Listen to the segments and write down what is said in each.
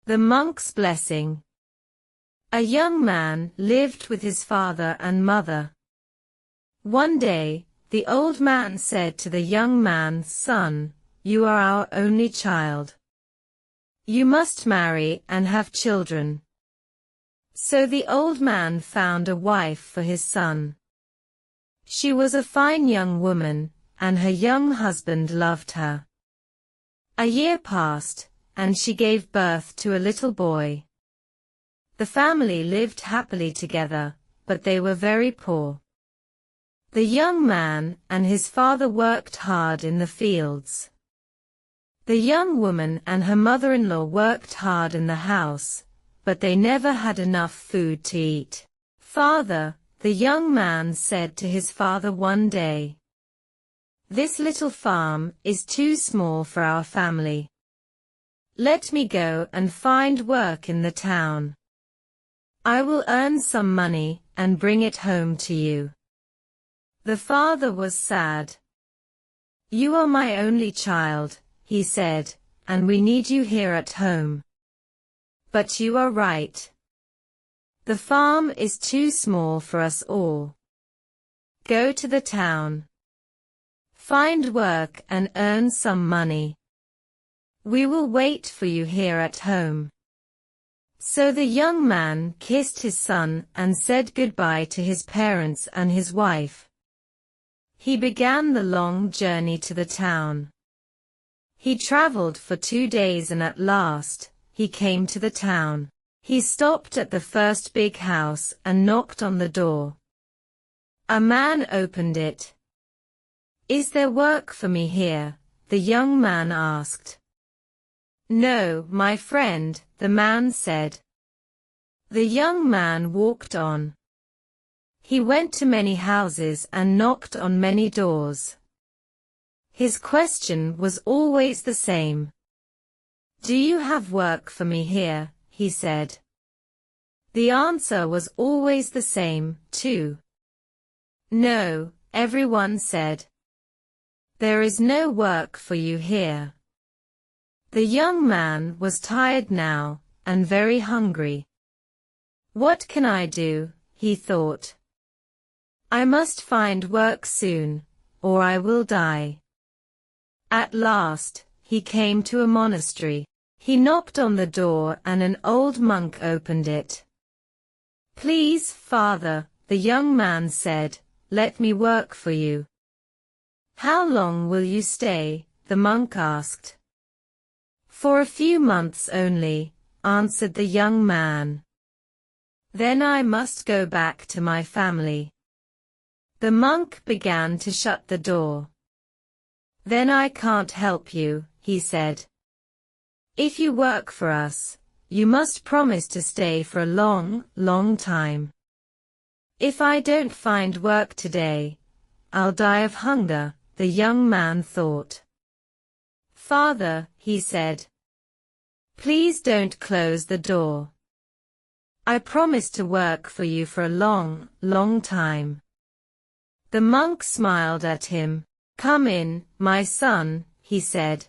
The monk's blessing. A young man lived with his father and mother. One day, the old man said to the young man, "Son, you are our only child. You must marry and have children." So the old man found a wife for his son. She was a fine young woman, and her young husband loved her. A year passed, and she gave birth to a little boy. The family lived happily together, but they were very poor. The young man and his father worked hard in the fields. The young woman and her mother-in-law worked hard in the house, but they never had enough food to eat. "Father," the young man said to his father one day, "this little farm is too small for our family. Let me go and find work in the town. I will earn some money and bring it home to you." The father was sad. "You are my only child," he said, "and we need you here at home. But you are right. The farm is too small for us all. Go to the town. Find work and earn some money. We will wait for you here at home." So the young man kissed his son and said goodbye to his parents and his wife. He began the long journey to the town. He traveled for 2 days and at last, he came to the town. He stopped at the first big house and knocked on the door. A man opened it. "Is there work for me here?" the young man asked. "No, my friend," the man said. The young man walked on. He went to many houses and knocked on many doors. His question was always the same. "Do you have work for me here?" he said. The answer was always the same, too. "No," everyone said. "There is no work for you here." The young man was tired now, and very hungry. "What can I do?" he thought. "I must find work soon, or I will die." At last, he came to a monastery. He knocked on the door and an old monk opened it. "Please, Father," the young man said, "let me work for you." "How long will you stay?" the monk asked. "For a few months only," answered the young man. "Then I must go back to my family." The monk began to shut the door. "Then I can't help you," he said. "If you work for us, you must promise to stay for a long, long time. If I don't find work today, I'll die of hunger," the young man thought. "Father," he said, "please don't close the door. I promise to work for you for a long, long time." The monk smiled at him. "Come in, my son," he said.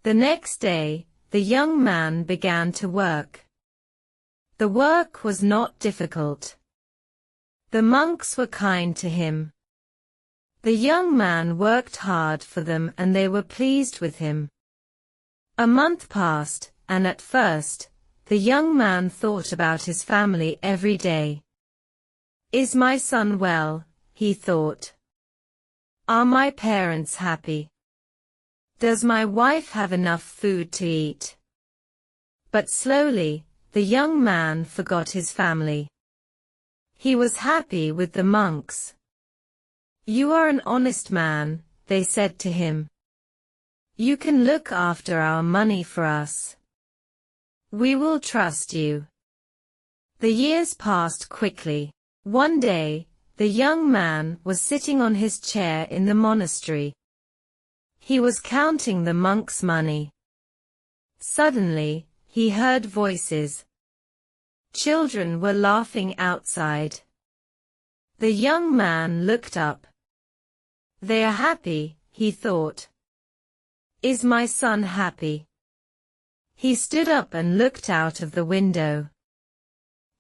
The next day, the young man began to work. The work was not difficult. The monks were kind to him. The young man worked hard for them and they were pleased with him. A month passed, and at first, the young man thought about his family every day. "Is my son well?" he thought. "Are my parents happy? Does my wife have enough food to eat?" But slowly, the young man forgot his family. He was happy with the monks. "You are an honest man," they said to him. "You can look after our money for us. We will trust you." The years passed quickly. One day, the young man was sitting on his chair in the monastery. He was counting the monks' money. Suddenly, he heard voices. Children were laughing outside. The young man looked up. "They are happy," he thought. "Is my son happy?" He stood up and looked out of the window.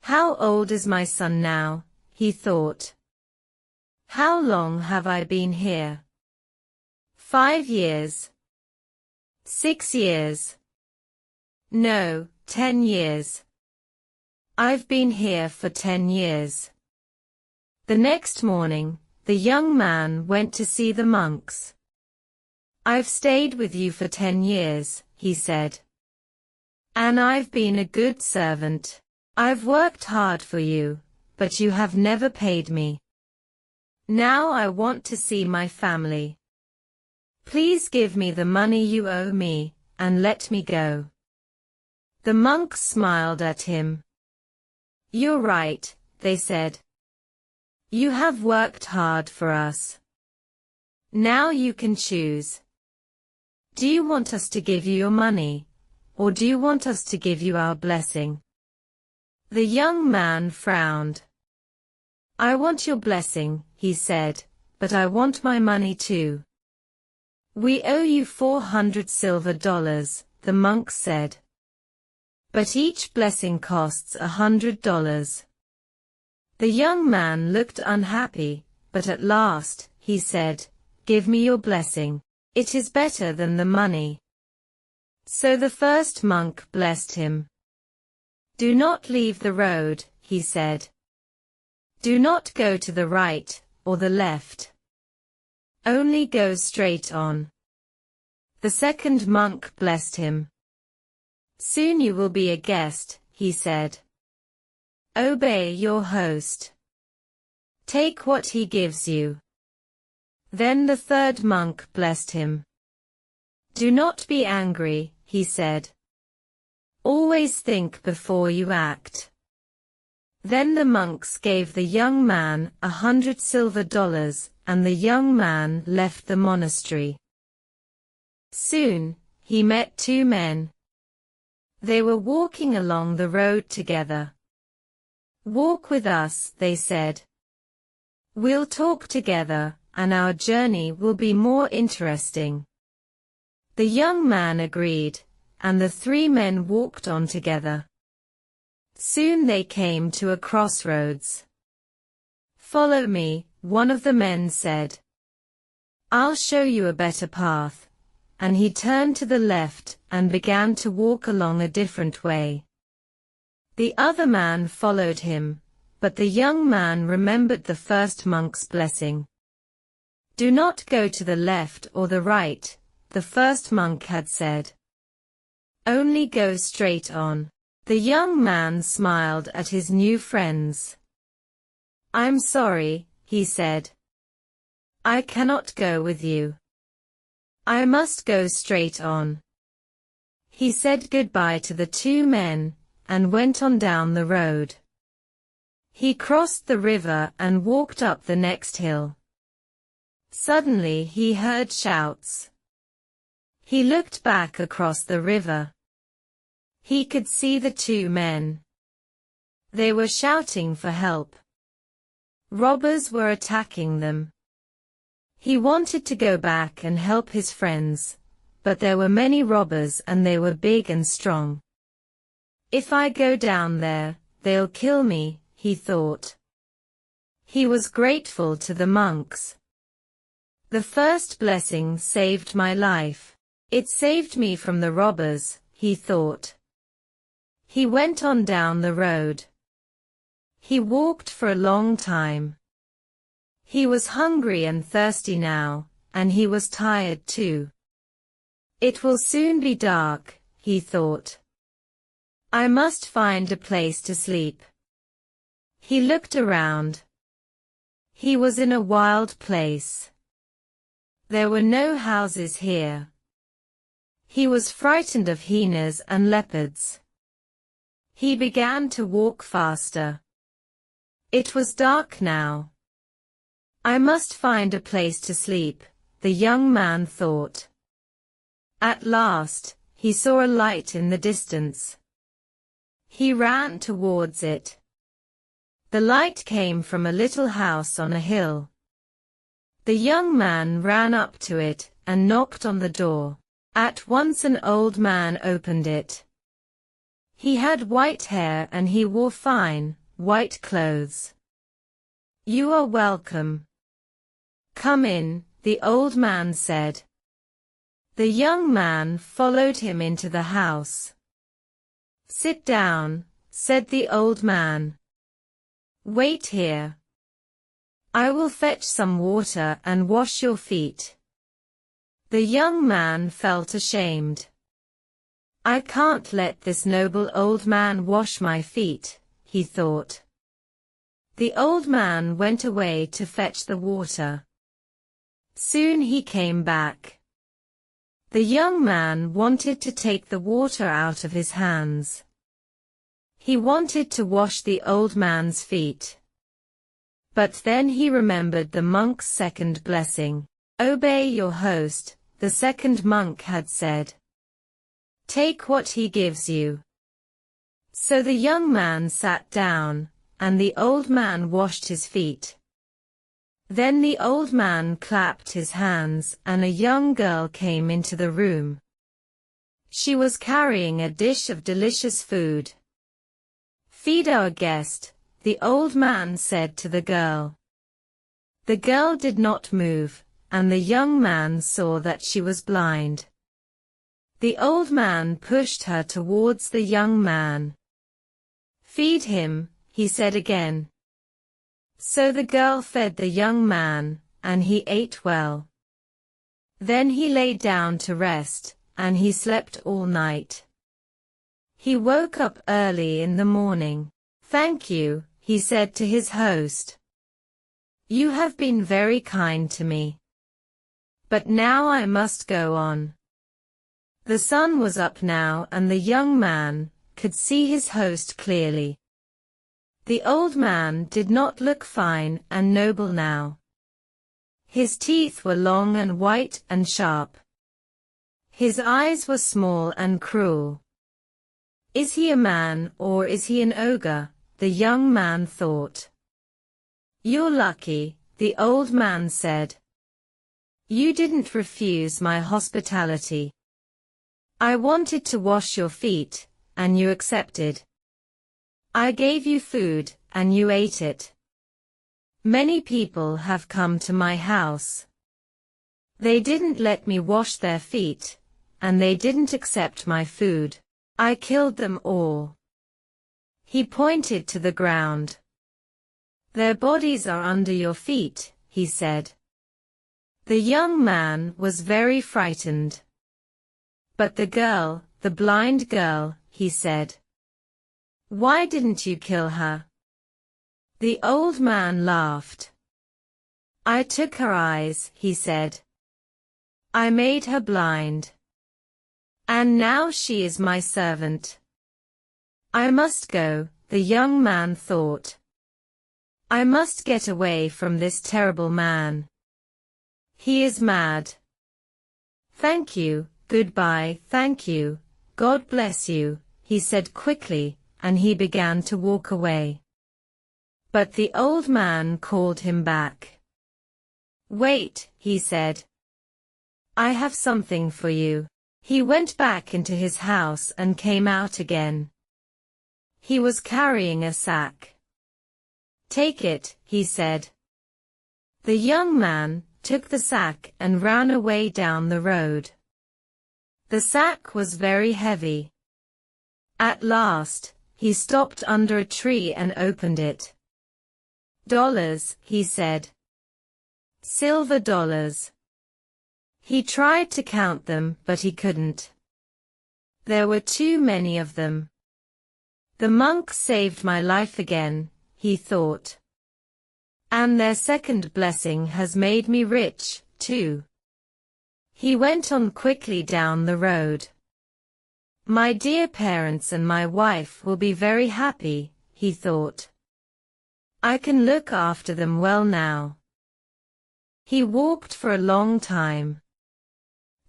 How old is my son now? He thought. How long have I been here? 5 years. 6 years. No, 10 years. I've been here for 10 years. The next morning, the young man went to see the monks. I've stayed with you for 10 years, he said. And I've been a good servant. I've worked hard for you, but you have never paid me. Now I want to see my family. Please give me the money you owe me, and let me go. The monks smiled at him. You're right, they said. You have worked hard for us. Now you can choose. Do you want us to give you your money, or do you want us to give you our blessing? The young man frowned. I want your blessing, he said, but I want my money too. We owe you 400 silver dollars, the monks said. But each blessing costs $100. The young man looked unhappy, but at last, he said, give me your blessing. It is better than the money. So the first monk blessed him. Do not leave the road, he said. Do not go to the right, or the left. Only go straight on. The second monk blessed him. Soon you will be a guest, he said. Obey your host. Take what he gives you. Then the third monk blessed him. Do not be angry, he said. Always think before you act. Then the monks gave the young man 100 silver dollars, and the young man left the monastery. Soon, he met 2 men. They were walking along the road together. Walk with us, they said. We'll talk together, and our journey will be more interesting. The young man agreed, and the 3 men walked on together. Soon they came to a crossroads. Follow me, one of the men said. I'll show you a better path. And he turned to the left and began to walk along a different way. The other man followed him, but the young man remembered the first monk's blessing. Do not go to the left or the right, the first monk had said. Only go straight on. The young man smiled at his new friends. I'm sorry, he said. I cannot go with you. I must go straight on. He said goodbye to the 2 men, and went on down the road. He crossed the river and walked up the next hill. Suddenly he heard shouts. He looked back across the river. He could see the 2 men. They were shouting for help. Robbers were attacking them. He wanted to go back and help his friends, but there were many robbers and they were big and strong. If I go down there, they'll kill me, he thought. He was grateful to the monks. The first blessing saved my life. It saved me from the robbers, he thought. He went on down the road. He walked for a long time. He was hungry and thirsty now, and he was tired too. It will soon be dark, he thought. I must find a place to sleep. He looked around. He was in a wild place. There were no houses here. He was frightened of hyenas and leopards. He began to walk faster. It was dark now. I must find a place to sleep, the young man thought. At last, he saw a light in the distance. He ran towards it. The light came from a little house on a hill. The young man ran up to it and knocked on the door. At once an old man opened it. He had white hair and he wore fine, white clothes. "You are welcome. Come in," the old man said. The young man followed him into the house. "Sit down," said the old man. "Wait here. I will fetch some water and wash your feet." The young man felt ashamed. "I can't let this noble old man wash my feet," he thought. The old man went away to fetch the water. Soon he came back. The young man wanted to take the water out of his hands. He wanted to wash the old man's feet. But then he remembered the monk's second blessing. "Obey your host," the second monk had said. "Take what he gives you." So the young man sat down, and the old man washed his feet. Then the old man clapped his hands and a young girl came into the room. She was carrying a dish of delicious food. "Feed our guest," the old man said to the girl. The girl did not move, and the young man saw that she was blind. The old man pushed her towards the young man. "Feed him," he said again. So the girl fed the young man, and he ate well. Then he lay down to rest, and he slept all night. He woke up early in the morning. "Thank you," he said to his host. "You have been very kind to me. But now I must go on." The sun was up now and the young man could see his host clearly. The old man did not look fine and noble now. His teeth were long and white and sharp. His eyes were small and cruel. "Is he a man or is he an ogre?" the young man thought. "You're lucky," the old man said. "You didn't refuse my hospitality. I wanted to wash your feet, and you accepted. I gave you food, and you ate it. Many people have come to my house. They didn't let me wash their feet, and they didn't accept my food. I killed them all." He pointed to the ground. "Their bodies are under your feet," he said. The young man was very frightened. "But the girl, the blind girl," he said. "Why didn't you kill her?" The old man laughed. "I took her eyes," he said. "I made her blind. And now she is my servant. I must go," the young man thought. "I must get away from this terrible man. He is mad. Thank you, goodbye, thank you, God bless you," he said quickly, and he began to walk away. But the old man called him back. "Wait," he said. "I have something for you." He went back into his house and came out again. He was carrying a sack. "Take it," he said. The young man took the sack and ran away down the road. The sack was very heavy. At last, he stopped under a tree and opened it. "Dollars," he said. "Silver dollars." He tried to count them, but he couldn't. There were too many of them. "The monk saved my life again," he thought. "And their second blessing has made me rich, too." He went on quickly down the road. "My dear parents and my wife will be very happy," he thought. "I can look after them well now." He walked for a long time.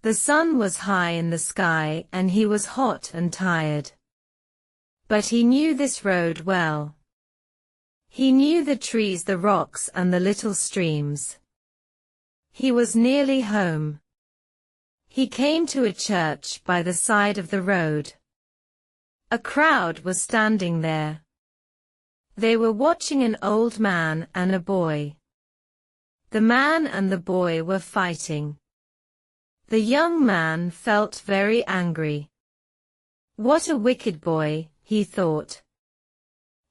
The sun was high in the sky and he was hot and tired. But he knew this road well. He knew the trees, the rocks, and the little streams. He was nearly home. He came to a church by the side of the road. A crowd was standing there. They were watching an old man and a boy. The man and the boy were fighting. The young man felt very angry. What a wicked boy, he thought.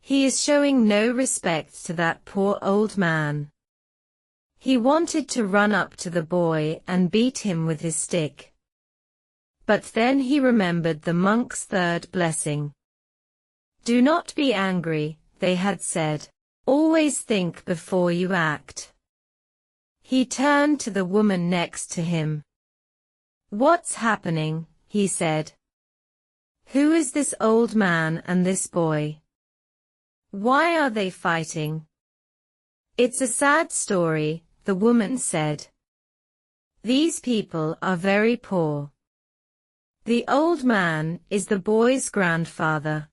He is showing no respect to that poor old man. He wanted to run up to the boy and beat him with his stick. But then he remembered the monk's third blessing. Do not be angry, they had said. Always think before you act. He turned to the woman next to him. What's happening? He said. Who is this old man and this boy? Why are they fighting? It's a sad story, the woman said. These people are very poor. The old man is the boy's grandfather.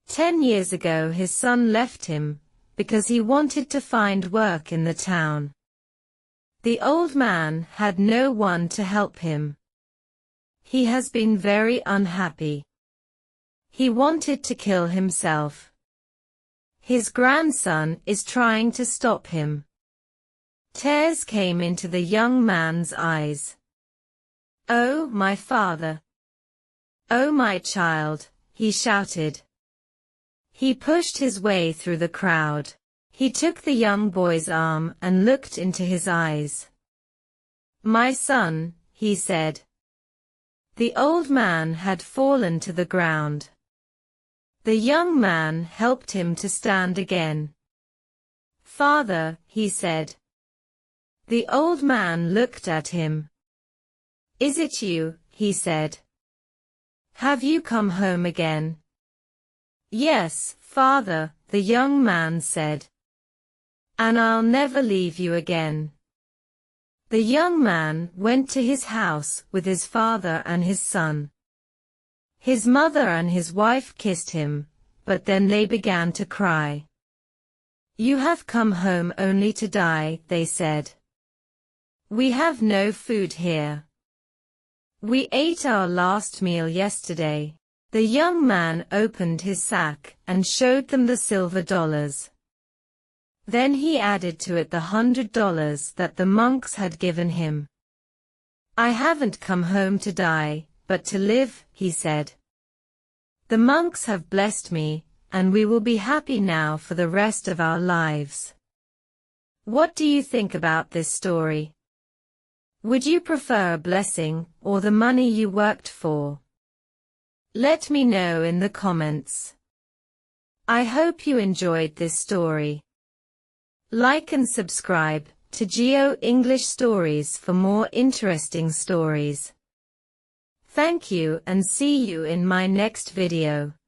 10 years ago his son left him, because he wanted to find work in the town. The old man had no one to help him. He has been very unhappy. He wanted to kill himself. His grandson is trying to stop him. Tears came into the young man's eyes. Oh, my father! Oh, my child, he shouted. He pushed his way through the crowd. He took the young boy's arm and looked into his eyes. My son, he said. The old man had fallen to the ground. The young man helped him to stand again. Father, he said. The old man looked at him. Is it you? He said. Have you come home again? Yes, father, the young man said. And I'll never leave you again. The young man went to his house with his father and his son. His mother and his wife kissed him, but then they began to cry. You have come home only to die, they said. We have no food here. We ate our last meal yesterday. The young man opened his sack and showed them the silver dollars. Then he added to it the $100 that the monks had given him. I haven't come home to die, but to live, he said. The monks have blessed me, and we will be happy now for the rest of our lives. What do you think about this story? Would you prefer a blessing or the money you worked for? Let me know in the comments. I hope you enjoyed this story. Like and subscribe to Geo English Stories for more interesting stories. Thank you and see you in my next video.